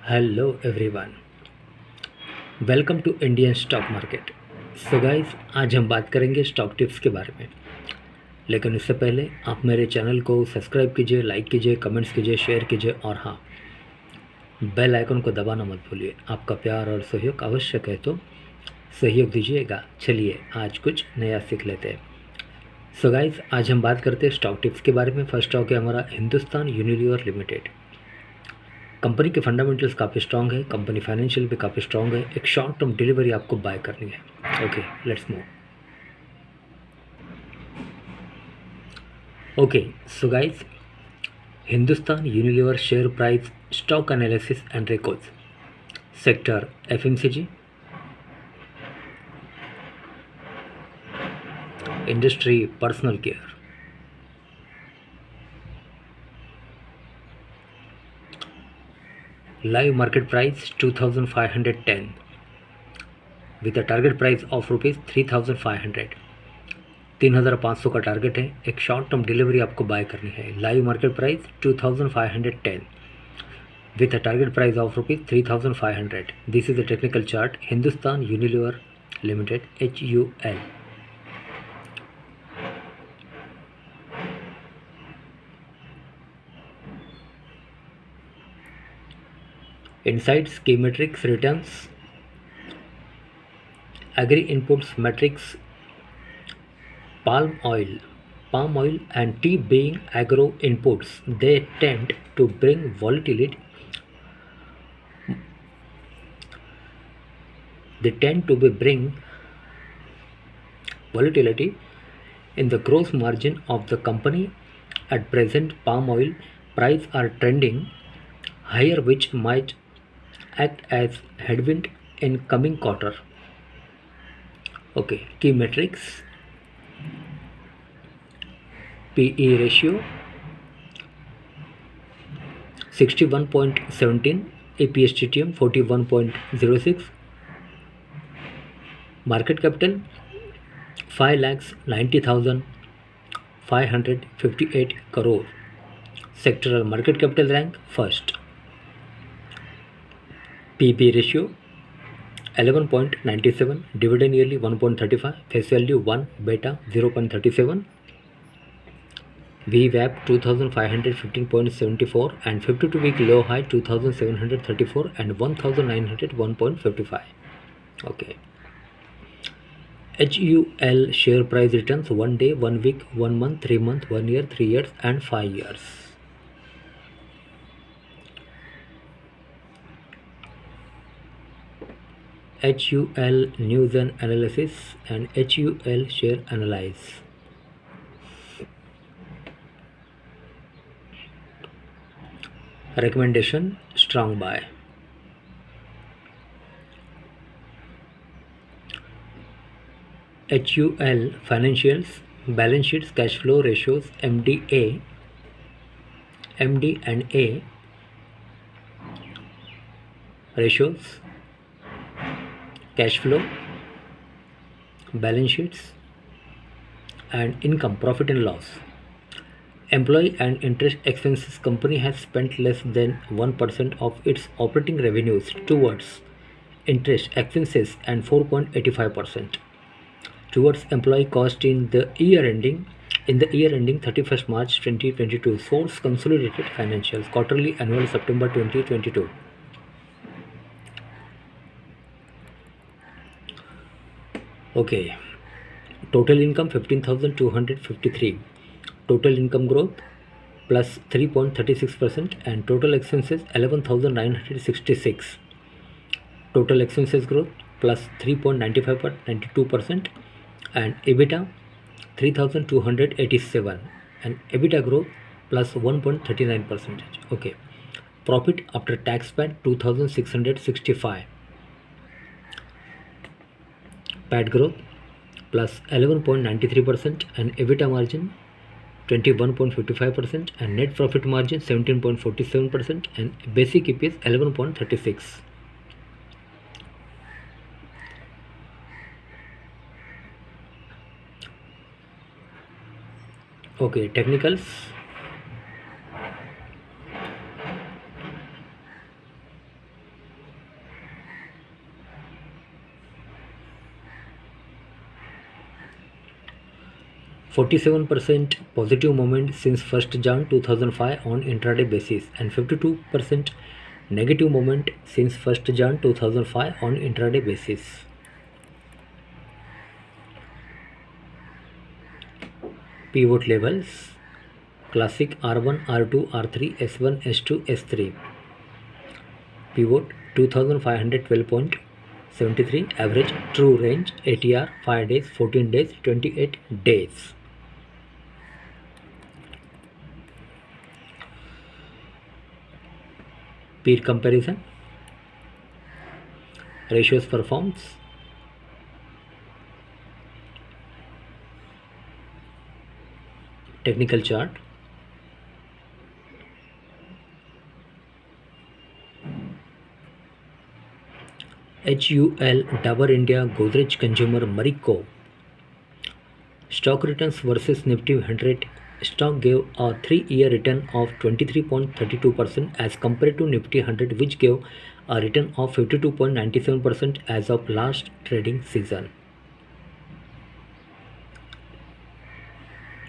Hello everyone, welcome to Indian stock market. So guys, आज हम बात करेंगे स्टॉक टिप्स के बारे में। लेकिन उससे पहले आप मेरे चैनल को सब्सक्राइब कीजिए, लाइक कीजिए, कमेंट्स कीजिए, शेयर कीजिए और हाँ, बेल आइकन को दबाना मत भूलिए। आपका प्यार और सहयोग आवश्यक है, तो सहयोग दीजिएगा। चलिए आज कुछ नया सीख लेते हैं। सो गाइस, आज हम बात करते हैं स्टॉक टिप्स के बारे में। फर्स्ट स्टॉक है हमारा हिंदुस्तान यूनिलीवर लिमिटेड। कंपनी के फंडामेंटल्स काफ़ी स्ट्रांग है, कंपनी फाइनेंशियल भी काफ़ी स्ट्रांग है। एक शॉर्ट टर्म डिलीवरी आपको बाय करनी है। Okay, let's move. Okay, so guys, Hindustan Unilever share price, stock analysis and records, sector FMCG, industry personal care. Live market price 2510 with a target price of rupees 3500। 3500 का target है। एक short term delivery आपको bye करनी है। Live market price 2510 with a target price of rupees 3500। This is a technical chart, Hindustan Unilever Limited, HUL। Insights, key metrics, returns, agri inputs metrics, palm oil and tea being agro inputs, they tend to bring volatility. They tend to bring volatility in the gross margin of the company. At present, palm oil prices are trending higher, which might act as headwind in coming quarter. Okay, key metrics: PE ratio 61.17, EPS TTM 41.06, market capital 5,90,558 crore, sectoral market capital rank first, PB ratio 11.97, dividend yearly 1.35, face value 1, beta 0.37, VWAP 2515.74 and 52-week low high 2734 and 1901.55. Okay. HUL share price returns 1 day, 1 week, 1 month, 3 months, 1 year, 3 years and 5 years. HUL news and analysis and HUL share analyze. Recommendation: strong buy. HUL financials, balance sheets, cash flow ratios, MD and A ratios, cash flow, balance sheets and income, profit and loss. Employee and interest expenses. Company has spent less than 1% of its operating revenues towards interest expenses and 4.85% towards employee cost in the year ending 31st March 2022. Source: consolidated financials, quarterly, annual, September 2022. Okay, total income 15,253, total income growth plus 3.36% and total expenses 11,966, total expenses growth plus 3.92% and EBITDA 3,287 and EBITDA growth plus 1.39%. Okay, profit after tax PAT 2,665, PAT growth plus 11.93% and EBITDA margin 21.55% and net profit margin 17.47% and basic EPS 11.36. Okay, technicals. 47% positive movement since 1st Jan 2005 on intraday basis, and 52% negative movement since 1st Jan 2005 on intraday basis. Pivot levels: classic R1, R2, R3, S1, S2, S3. Pivot 2512.73, average true range, ATR 5 days, 14 days, 28 days. Peer comparison, ratios performs, technical chart, HUL, Dabur India, Godrej Consumer, Marico. Stock returns versus Nifty 100. Stock gave a 3-year return of 23.32% as compared to Nifty 100, which gave a return of 52.97% as of last trading season.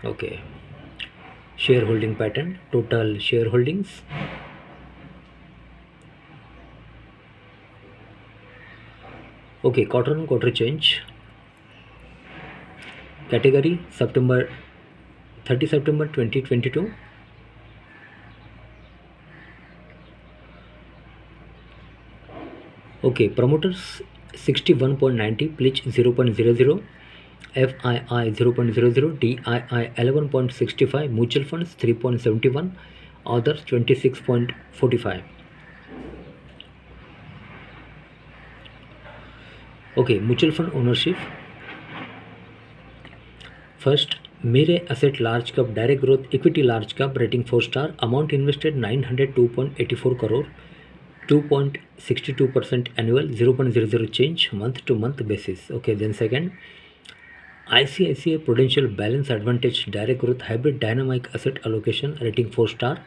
Okay. Shareholding pattern, total shareholdings. Okay, quarter on quarter change. Category September 30 September 2022. Okay, promoters 61.90, pledge 0.00, FII 0.00, DII 11.65, mutual funds 3.71, others 26.45. Okay, mutual fund ownership. First, Mire Asset Large Cap Direct Growth Equity Large Cap, rating 4-star, amount invested 902.84 crore, 2.62% annual, 0.00 change month to month basis. Okay, then second, ICICI Prudential Balance Advantage Direct Growth Hybrid Dynamic Asset Allocation, rating 4-star,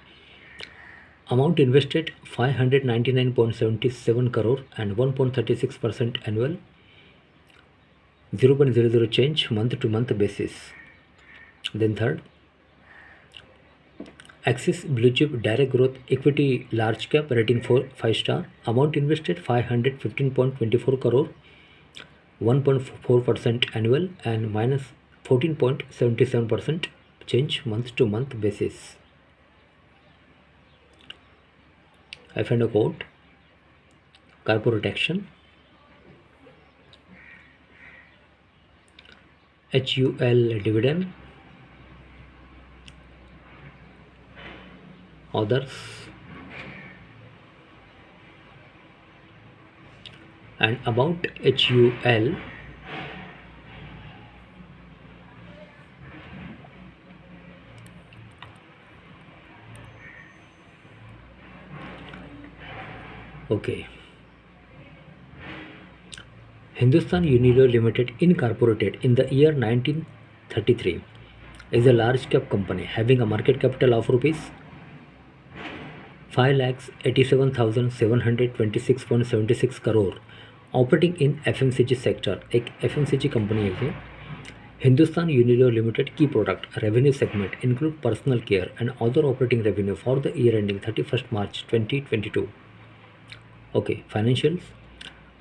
amount invested 599.77 crore and 1.36% annual, 0.00 change month to month basis. Then third, Axis Blue Chip Direct Growth Equity Large Cap, rating 5-star, amount invested 515.24 crore, 1.4% annual and minus 14.77% change month to month basis. I find a quote: corporate action, HUL dividend, others, and about HUL, okay. Hindustan Unilever Limited, incorporated in the year 1933, is a large cap company having a market capital of rupees 5,87,726.76 crore, operating in FMCG sector. एक FMCG company है ये. Hindustan Unilever Limited key product revenue segment include personal care and other operating revenue for the year ending 31st March 2022. Okay, financials.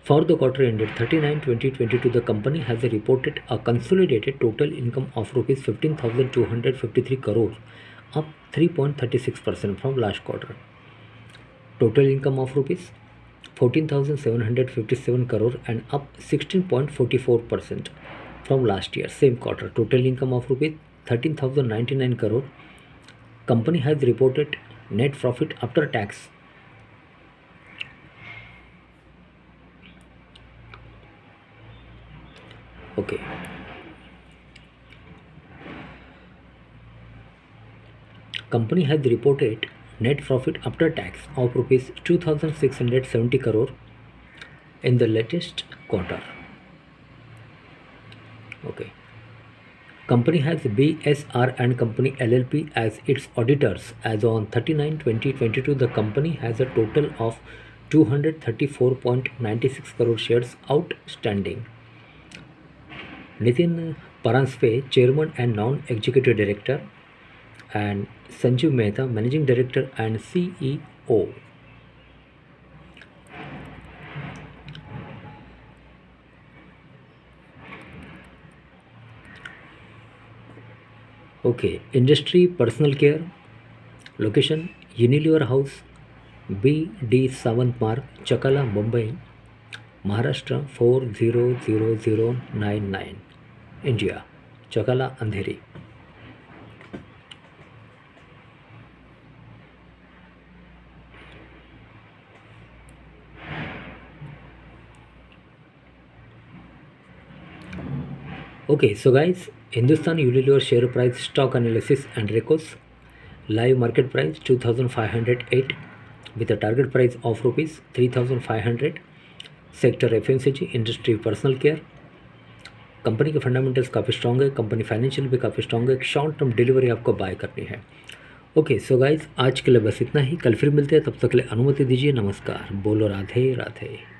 For the quarter ended 30/9/2022, the company has reported a consolidated total income of rupees 15,253 crore, up 3.36% from last quarter. Total income of rupees 14,757 crore and up 16.44% from last year same quarter. Total income of rupees 13,099 crore. Company has reported net profit after tax okay. Company has reported net profit after tax of rupees 2,670 crore in the latest quarter. Okay. Company has BSR and Company LLP as its auditors. As on 30/9/2022, the company has a total of 234.96 crore shares outstanding. Nitin Paranspe, Chairman and Non-Executive Director, and Sanjeev Mehta, Managing Director and CEO. Okay, industry, personal care, location, Unilever House, B.D. Sawant Mark, Chakala, Mumbai, Maharashtra 400099, India, Chakala, Andheri. Okay, so guys, Hindustan Unilever share price, stock analysis and records. Live market price 2508 with a target price of rupees 3500. Sector FMCG, industry, personal care. Company के fundamentals काफ़ी strong है, company financial भी काफ़ी strong है. एक short term delivery आपको bye करनी है. ओके सो गाइज, आज के लिए बस इतना ही. कल फिर मिलते हैं, तब तक के लिए अनुमति दीजिए. नमस्कार. बोलो राधे राधे.